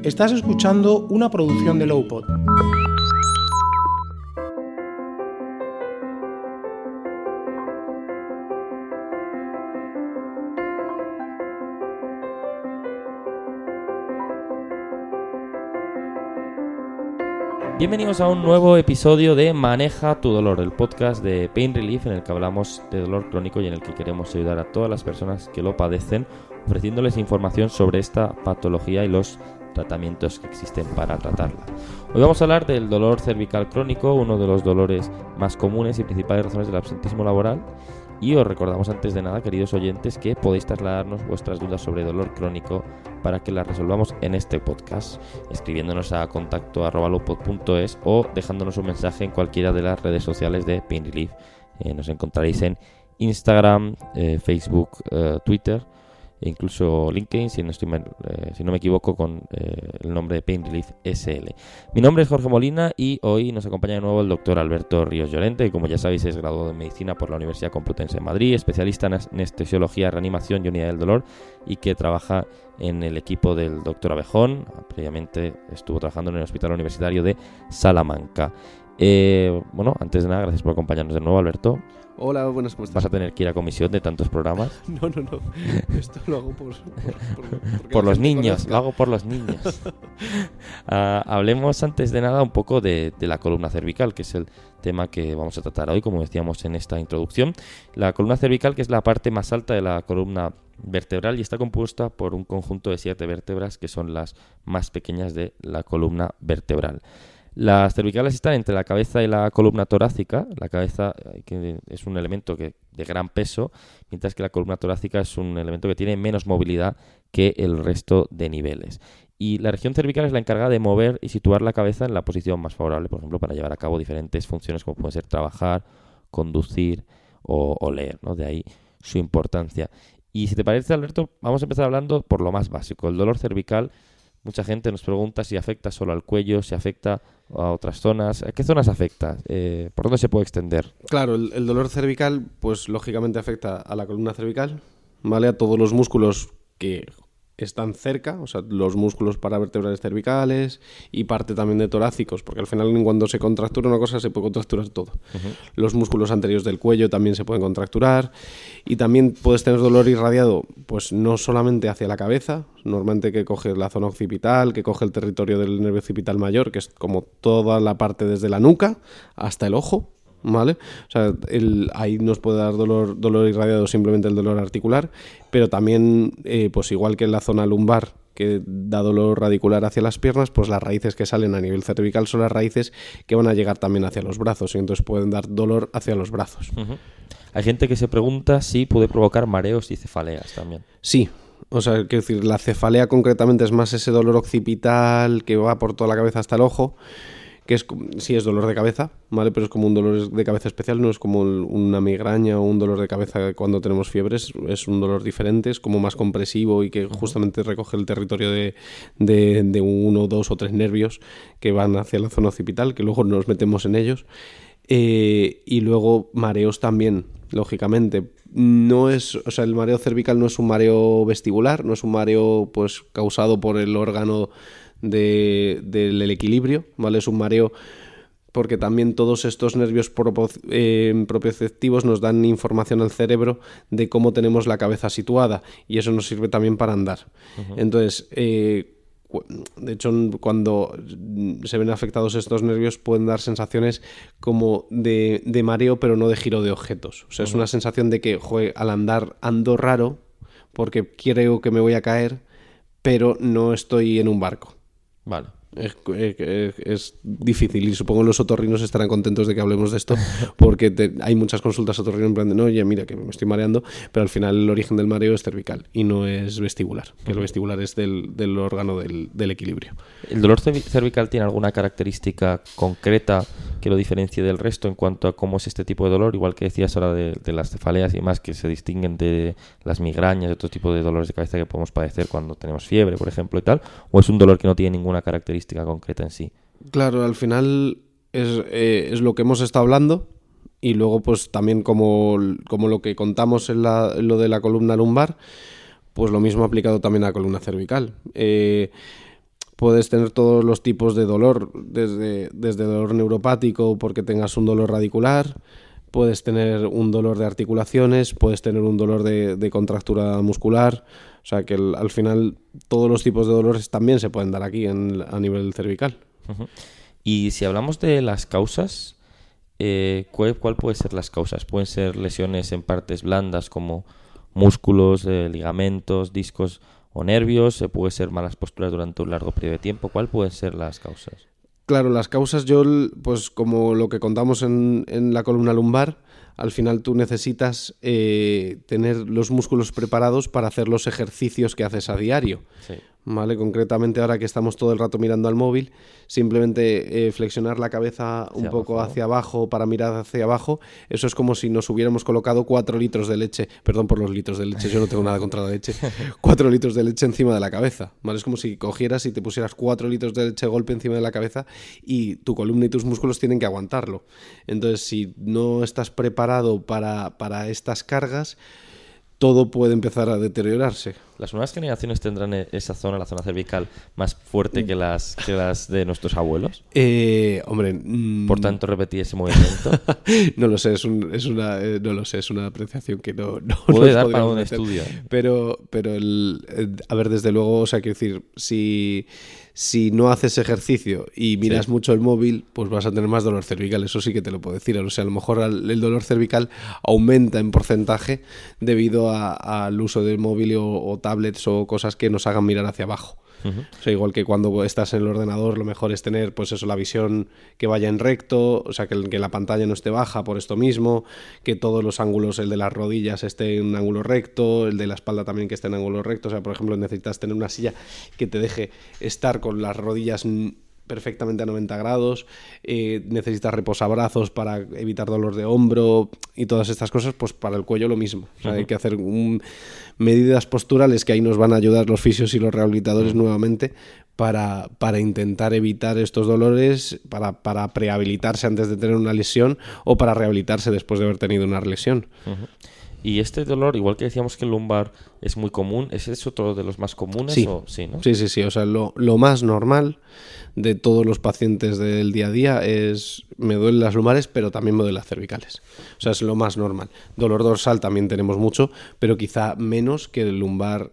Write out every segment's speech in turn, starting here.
Estás escuchando una producción de Lowpod. Bienvenidos a un nuevo episodio de Maneja tu dolor, el podcast de Pain Relief en el que hablamos de dolor crónico y en el que queremos ayudar a todas las personas que lo padecen, ofreciéndoles información sobre esta patología y los tratamientos que existen para tratarla. Hoy vamos a hablar del dolor cervical crónico, uno de los dolores más comunes y principales razones del absentismo laboral. Y os recordamos antes de nada, queridos oyentes, que podéis trasladarnos vuestras dudas sobre dolor crónico para que las resolvamos en este podcast, escribiéndonos a contacto@lowpod.es o dejándonos un mensaje en cualquiera de las redes sociales de Pain Relief. Nos encontraréis en Instagram, Facebook, Twitter e incluso LinkedIn, si no me equivoco, con el nombre de Pain Relief SL. Mi nombre es Jorge Molina y hoy nos acompaña de nuevo el doctor Alberto Ríos Llorente, que como ya sabéis es graduado en Medicina por la Universidad Complutense de Madrid, especialista en anestesiología, reanimación y unidad del dolor y que trabaja en el equipo del doctor Abejón. Previamente estuvo trabajando en el Hospital Universitario de Salamanca. Antes de nada, gracias por acompañarnos de nuevo, Alberto. Hola, buenas, ¿cómo estás? ¿Vas a tener que ir a comisión de tantos programas? No. Esto lo hago por los niños, lo hago por los niños. Hablemos antes de nada un poco de la columna cervical, que es el tema que vamos a tratar hoy, como decíamos en esta introducción. La columna cervical, que es la parte más alta de la columna vertebral y está compuesta por un conjunto de 7 vértebras que son las más pequeñas de la columna vertebral. Las cervicales están entre la cabeza y la columna torácica. La cabeza que es un elemento de gran peso, mientras que la columna torácica es un elemento que tiene menos movilidad que el resto de niveles. Y la región cervical es la encargada de mover y situar la cabeza en la posición más favorable, por ejemplo, para llevar a cabo diferentes funciones como pueden ser trabajar, conducir o leer, ¿no? De ahí su importancia. Y si te parece, Alberto, vamos a empezar hablando por lo más básico. El dolor cervical, mucha gente nos pregunta si afecta solo al cuello, si afecta a otras zonas. ¿A qué zonas afecta? ¿Por dónde se puede extender? Claro, el dolor cervical, pues lógicamente afecta a la columna cervical, ¿vale? A todos los músculos que están cerca, o sea, los músculos paravertebrales cervicales y parte también de torácicos, porque al final cuando se contractura una cosa se puede contracturar todo. Uh-huh. Los músculos anteriores del cuello también se pueden contracturar y también puedes tener dolor irradiado, pues no solamente hacia la cabeza, normalmente que coge la zona occipital, que coge el territorio del nervio occipital mayor, que es como toda la parte desde la nuca hasta el ojo, ¿vale? O sea, ahí nos puede dar dolor irradiado, simplemente el dolor articular, pero también, pues igual que en la zona lumbar, que da dolor radicular hacia las piernas, pues las raíces que salen a nivel cervical son las raíces que van a llegar también hacia los brazos y entonces pueden dar dolor hacia los brazos. Uh-huh. Hay gente que se pregunta si puede provocar mareos y cefaleas también. Sí. O sea, quiero decir, la cefalea concretamente es más ese dolor occipital que va por toda la cabeza hasta el ojo, que sí es dolor de cabeza, ¿vale? Pero es como un dolor de cabeza especial, no es como una migraña o un dolor de cabeza cuando tenemos fiebres, es un dolor diferente, es como más compresivo y que justamente recoge el territorio de 1, 2 o 3 nervios que van hacia la zona occipital, que luego nos metemos en ellos. Y luego mareos también, lógicamente. No es, o sea, el mareo cervical no es un mareo vestibular, no es un mareo pues causado por el órgano del equilibrio, ¿vale? Es un mareo porque también todos estos nervios propioceptivos nos dan información al cerebro de cómo tenemos la cabeza situada y eso nos sirve también para andar. Uh-huh. Entonces, de hecho, cuando se ven afectados estos nervios pueden dar sensaciones como de mareo, pero no de giro de objetos. O sea, es una sensación de que, al andar ando raro porque creo que me voy a caer, pero no estoy en un barco. Vale. Es difícil y supongo los otorrinos estarán contentos de que hablemos de esto porque hay muchas consultas otorrino en plan de no, oye, mira que me estoy mareando, pero al final el origen del mareo es cervical y no es vestibular, que el vestibular es del órgano del equilibrio. ¿El dolor cervical tiene alguna característica concreta que lo diferencie del resto en cuanto a cómo es este tipo de dolor? Igual que decías ahora de las cefaleas y demás, que se distinguen de las migrañas y otro tipo de dolores de cabeza que podemos padecer cuando tenemos fiebre, por ejemplo, y tal, ¿o es un dolor que no tiene ninguna característica concreta en sí? Claro, al final es lo que hemos estado hablando y luego pues también como lo que contamos en lo de la columna lumbar, pues lo mismo aplicado también a la columna cervical. Puedes tener todos los tipos de dolor, desde dolor neuropático porque tengas un dolor radicular, puedes tener un dolor de articulaciones, puedes tener un dolor de contractura muscular. O sea que al final todos los tipos de dolores también se pueden dar aquí a nivel cervical. Uh-huh. Y si hablamos de las causas, ¿cuál pueden ser las causas? ¿Pueden ser lesiones en partes blandas como músculos, ligamentos, discos o nervios? ¿Puede ser malas posturas durante un largo periodo de tiempo? ¿Cuál pueden ser las causas? Claro, las causas, pues como lo que contamos en la columna lumbar, al final tú necesitas tener los músculos preparados para hacer los ejercicios que haces a diario. Sí. ¿Vale? Concretamente ahora que estamos todo el rato mirando al móvil, simplemente flexionar la cabeza un poco hacia abajo para mirar hacia abajo, eso es como si nos hubiéramos colocado 4 litros de leche, perdón por los litros de leche, yo no tengo nada contra la leche, 4 litros de leche encima de la cabeza, ¿vale? Es como si cogieras y te pusieras 4 litros de leche de golpe encima de la cabeza y tu columna y tus músculos tienen que aguantarlo. Entonces, si no estás preparado para estas cargas, todo puede empezar a deteriorarse. ¿Las nuevas generaciones tendrán esa zona, la zona cervical, más fuerte que las de nuestros abuelos? Hombre... Por tanto, repetir ese movimiento. No lo sé, no lo sé, es una apreciación que no puede dar para un estudio. Pero a ver, desde luego, o sea, quiero decir, si no haces ejercicio y miras mucho el móvil, pues vas a tener más dolor cervical, eso sí que te lo puedo decir. O sea, a lo mejor el dolor cervical aumenta en porcentaje debido al uso del móvil o tablets o cosas que nos hagan mirar hacia abajo. Uh-huh. O sea, igual que cuando estás en el ordenador, lo mejor es tener, pues eso, la visión que vaya en recto, o sea, que la pantalla no esté baja por esto mismo, que todos los ángulos, el de las rodillas esté en un ángulo recto, el de la espalda también que esté en ángulo recto. O sea, por ejemplo, necesitas tener una silla que te deje estar con las rodillas perfectamente a 90 grados, necesitas reposabrazos para evitar dolor de hombro y todas estas cosas, pues para el cuello lo mismo. O sea, hay que hacer medidas posturales que ahí nos van a ayudar los fisios y los rehabilitadores nuevamente para intentar evitar estos dolores, para prehabilitarse antes de tener una lesión o para rehabilitarse después de haber tenido una lesión. Uh-huh. Y este dolor, igual que decíamos que el lumbar es muy común, ¿es eso otro de los más comunes? Sí, sí, ¿no? Sí. O sea, lo más normal de todos los pacientes del día a día es me duelen las lumbares, pero también me duelen las cervicales. O sea, es lo más normal. Dolor dorsal también tenemos mucho, pero quizá menos que el lumbar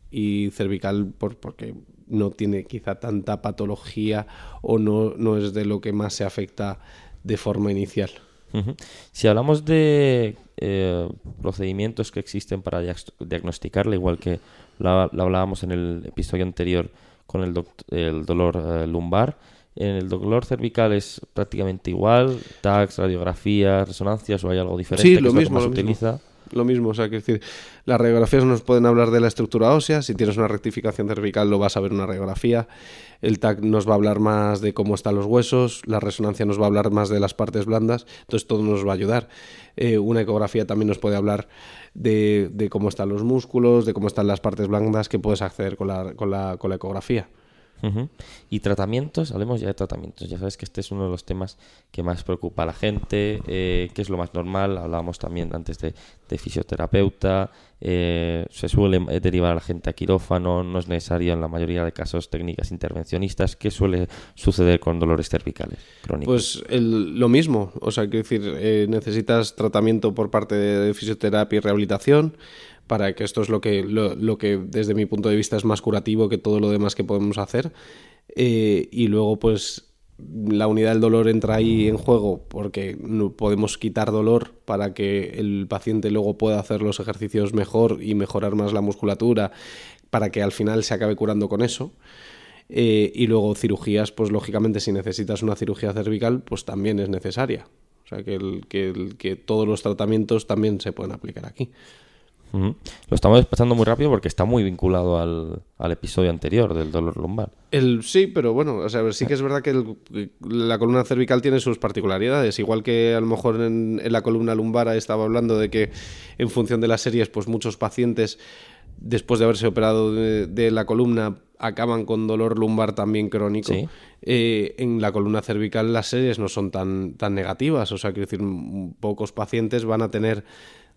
y cervical porque no tiene quizá tanta patología o no es de lo que más se afecta de forma inicial. Uh-huh. Si hablamos de procedimientos que existen para diagnosticarla, igual que lo hablábamos en el episodio anterior con el dolor lumbar, en el dolor cervical es prácticamente igual, TACs, radiografías, resonancias, o hay algo diferente. Sí, que lo es mismo, lo que más se utiliza. Lo mismo, o sea, quiero decir, las radiografías nos pueden hablar de la estructura ósea. Si tienes una rectificación cervical lo vas a ver en una radiografía. El TAC nos va a hablar más de cómo están los huesos, la resonancia nos va a hablar más de las partes blandas, entonces todo nos va a ayudar. Una ecografía también nos puede hablar de cómo están los músculos, de cómo están las partes blandas, que puedes acceder con la ecografía. Uh-huh. Y tratamientos, hablemos ya de tratamientos. Ya sabes que este es uno de los temas que más preocupa a la gente, que es lo más normal. Hablábamos también antes de fisioterapeuta, se suele derivar a la gente a quirófano, no es necesario en la mayoría de casos técnicas intervencionistas. ¿Qué suele suceder con dolores cervicales crónicos? Pues lo mismo, o sea, quiero decir, necesitas tratamiento por parte de fisioterapia y rehabilitación, para que esto es lo que desde mi punto de vista es más curativo que todo lo demás que podemos hacer. Y luego pues la unidad del dolor entra ahí en juego porque no podemos quitar dolor para que el paciente luego pueda hacer los ejercicios mejor y mejorar más la musculatura para que al final se acabe curando con eso. Y luego cirugías, pues lógicamente si necesitas una cirugía cervical pues también es necesaria. O sea que todos los tratamientos también se pueden aplicar aquí. Uh-huh. Lo estamos despachando muy rápido porque está muy vinculado al episodio anterior del dolor lumbar. Sí, pero bueno, o sea, sí que es verdad que la columna cervical tiene sus particularidades. Igual que a lo mejor en la columna lumbar estaba hablando de que en función de las series, pues muchos pacientes después de haberse operado de la columna acaban con dolor lumbar también crónico. Sí. En la columna cervical las series no son tan negativas. O sea, quiero decir, pocos pacientes van a tener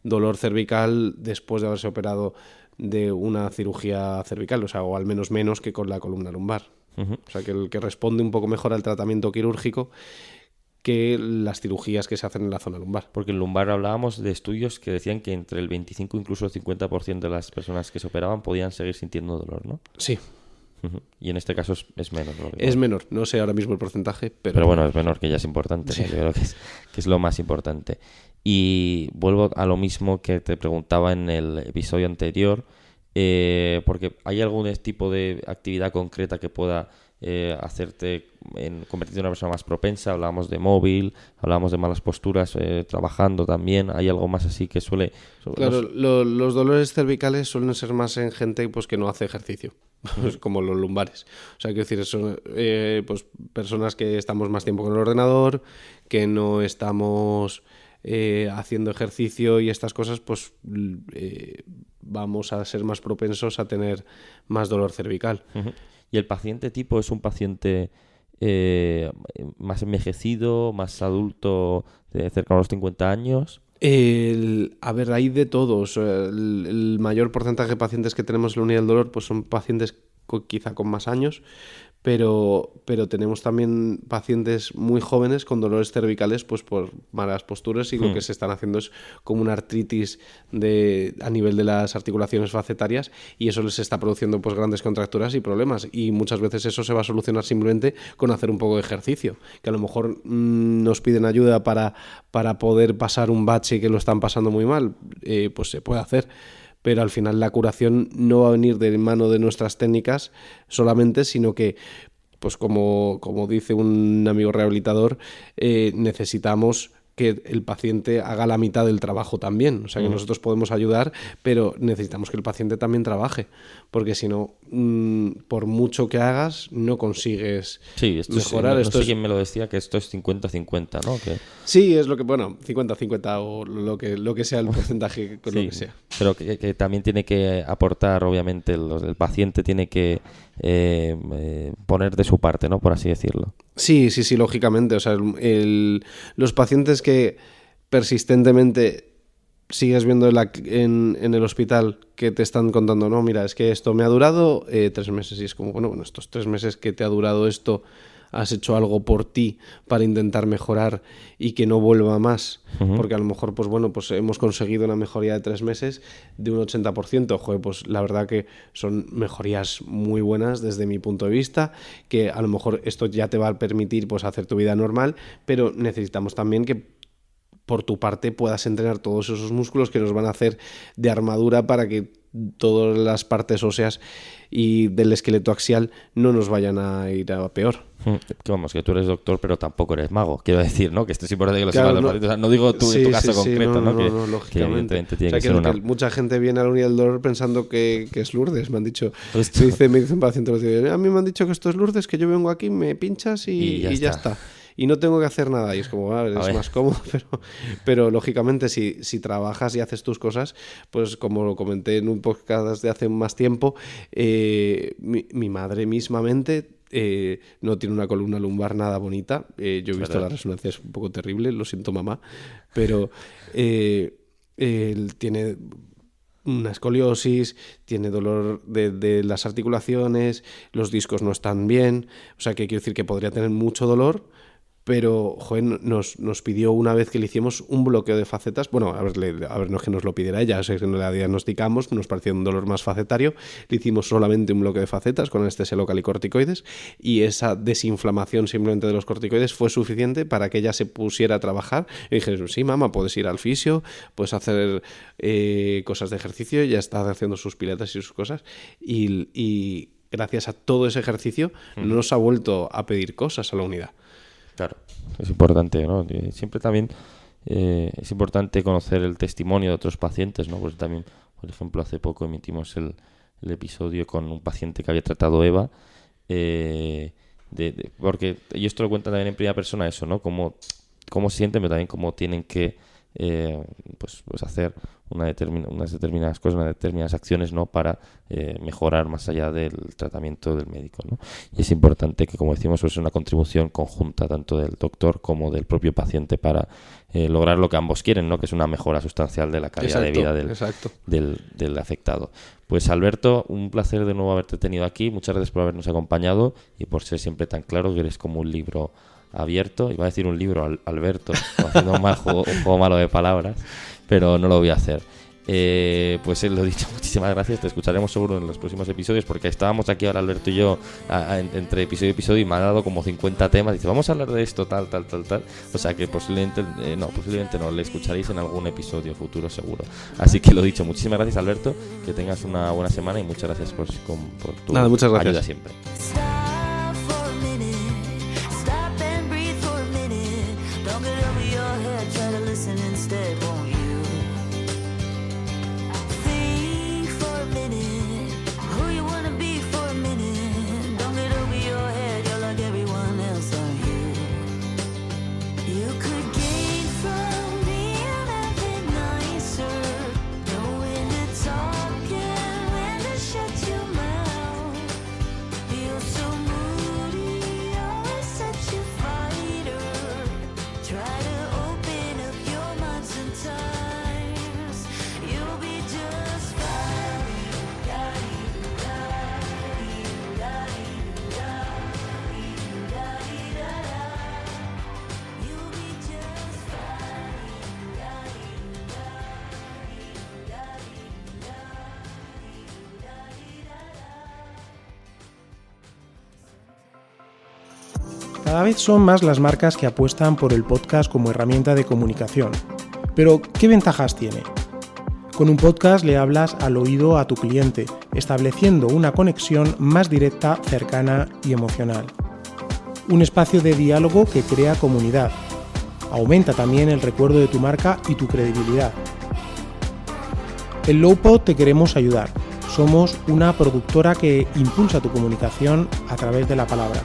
dolor cervical después de haberse operado de una cirugía cervical, o sea, o al menos que con la columna lumbar. Ujú. O sea, que responde un poco mejor al tratamiento quirúrgico que las cirugías que se hacen en la zona lumbar. Porque en lumbar hablábamos de estudios que decían que entre el 25 incluso el 50% de las personas que se operaban podían seguir sintiendo dolor, ¿no? Sí, Ujú. Y en este caso es menos, ¿no? es menor. No sé ahora mismo el porcentaje, Pero bueno, es menor, que ya es importante, ¿no? Sí. Yo creo que es lo más importante. Y vuelvo a lo mismo que te preguntaba en el episodio anterior, porque ¿hay algún tipo de actividad concreta que pueda hacerte convertirte en una persona más propensa? Hablábamos de móvil, hablábamos de malas posturas, trabajando también. ¿Hay algo más así que suele...? Claro, los dolores cervicales suelen ser más en gente pues que no hace ejercicio, como los lumbares. O sea, quiero decir, son pues, personas que estamos más tiempo con el ordenador, que no estamos haciendo ejercicio y estas cosas, pues vamos a ser más propensos a tener más dolor cervical. Ujú. ¿Y el paciente tipo es un paciente más envejecido, más adulto, de cerca de los 50 años? A ver, hay de todos. El mayor porcentaje de pacientes que tenemos en la unidad del dolor pues son pacientes quizá con más años, pero tenemos también pacientes muy jóvenes con dolores cervicales pues por malas posturas y lo que se están haciendo es como una artritis a nivel de las articulaciones facetarias y eso les está produciendo pues grandes contracturas y problemas y muchas veces eso se va a solucionar simplemente con hacer un poco de ejercicio, que a lo mejor nos piden ayuda para poder pasar un bache que lo están pasando muy mal, pues se puede hacer. Pero al final la curación no va a venir de mano de nuestras técnicas solamente, sino que, pues como dice un amigo rehabilitador, necesitamos que el paciente haga la mitad del trabajo también. O sea, que nosotros podemos ayudar, pero necesitamos que el paciente también trabaje, porque si no, por mucho que hagas, no consigues mejorar. No sé quién me lo decía, que esto es 50-50, ¿no? Que... Sí, es lo que, bueno, 50-50 o lo que sea el porcentaje con Sí, lo que sea. pero que también tiene que aportar, obviamente, el paciente tiene que poner de su parte, ¿no? Por así decirlo. Sí, lógicamente. O sea, los pacientes que persistentemente sigues viendo en el hospital que te están contando, no, mira, es que esto me ha durado 3 meses y es como, bueno, estos 3 meses que te ha durado esto, has hecho algo por ti para intentar mejorar y que no vuelva más, porque a lo mejor pues bueno, pues hemos conseguido una mejoría de 3 meses de un 80%, joder, pues la verdad que son mejorías muy buenas desde mi punto de vista, que a lo mejor esto ya te va a permitir pues hacer tu vida normal, pero necesitamos también que por tu parte puedas entrenar todos esos músculos que nos van a hacer de armadura para que todas las partes óseas y del esqueleto axial no nos vayan a ir a peor. Que vamos, que tú eres doctor, pero tampoco eres mago. Quiero decir, ¿no? Que esto es importante que lo Claro, sepan los pacientes. O sea, no digo tú en tu caso concreto, ¿no? Lógicamente. Que evidentemente tiene O sea, que ser una... que mucha gente viene a la unidad del dolor pensando que es Lourdes. Me han dicho, Justo. me dice un paciente, a mí me han dicho que esto es Lourdes, que yo vengo aquí, me pinchas y ya está. Y no tengo que hacer nada. Y es como, a ver, es más cómodo, pero lógicamente si trabajas y haces tus cosas, pues como lo comenté en un podcast de hace más tiempo, mi madre mismamente no tiene una columna lumbar nada bonita. Yo he visto la resonancia, es un poco terrible, lo siento mamá, pero él tiene una escoliosis, tiene dolor de las articulaciones, los discos no están bien, o sea que quiero decir que podría tener mucho dolor, pero joder, nos pidió una vez que le hicimos un bloqueo de facetas. Bueno, a ver, no es que nos lo pidiera ella, o sea, que nos la diagnosticamos, nos pareció un dolor más facetario, le hicimos solamente un bloqueo de facetas con anestesia local y corticoides, y esa desinflamación simplemente de los corticoides fue suficiente para que ella se pusiera a trabajar. Y dije, sí, mamá, puedes ir al fisio, puedes hacer cosas de ejercicio, ya está haciendo sus pilates y sus cosas, y gracias a todo ese ejercicio no nos ha vuelto a pedir cosas a la unidad. Claro, es importante, ¿no? Siempre también es importante conocer el testimonio de otros pacientes, ¿no? Pues también, por ejemplo, hace poco emitimos el episodio con un paciente que había tratado EVA, porque ellos te lo cuentan también en primera persona eso, ¿no? Cómo sienten, pero también cómo tienen que pues hacer unas determinadas cosas, unas determinadas acciones, ¿no? Para mejorar más allá del tratamiento del médico, ¿no? Y es importante que, como decimos, es una contribución conjunta tanto del doctor como del propio paciente para lograr lo que ambos quieren, ¿no? Que es una mejora sustancial de la calidad de vida del afectado. Pues Alberto, un placer de nuevo haberte tenido aquí. Muchas gracias por habernos acompañado y por ser siempre tan claro, que eres como un libro abierto. Iba a decir un libro, Alberto, haciendo un juego malo de palabras, pero no lo voy a hacer. Pues lo dicho, muchísimas gracias. Te escucharemos seguro en los próximos episodios, porque estábamos aquí ahora Alberto y yo entre episodio y episodio y me ha dado como 50 temas. Dice, vamos a hablar de esto, tal. O sea que posiblemente no, le escucharéis en algún episodio futuro seguro. Así que lo dicho, muchísimas gracias Alberto, que tengas una buena semana y muchas gracias por tu muchas gracias. ayuda siempre. Cada vez son más las marcas que apuestan por el podcast como herramienta de comunicación. Pero, ¿qué ventajas tiene? Con un podcast le hablas al oído a tu cliente, estableciendo una conexión más directa, cercana y emocional. Un espacio de diálogo que crea comunidad. Aumenta también el recuerdo de tu marca y tu credibilidad. En Lowpod te queremos ayudar. Somos una productora que impulsa tu comunicación a través de la palabra.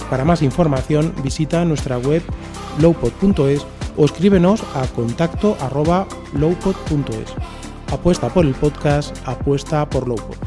Para más información visita nuestra web lowpod.es o escríbenos a contacto@lowpod.es. Apuesta por el podcast, apuesta por Lowpod.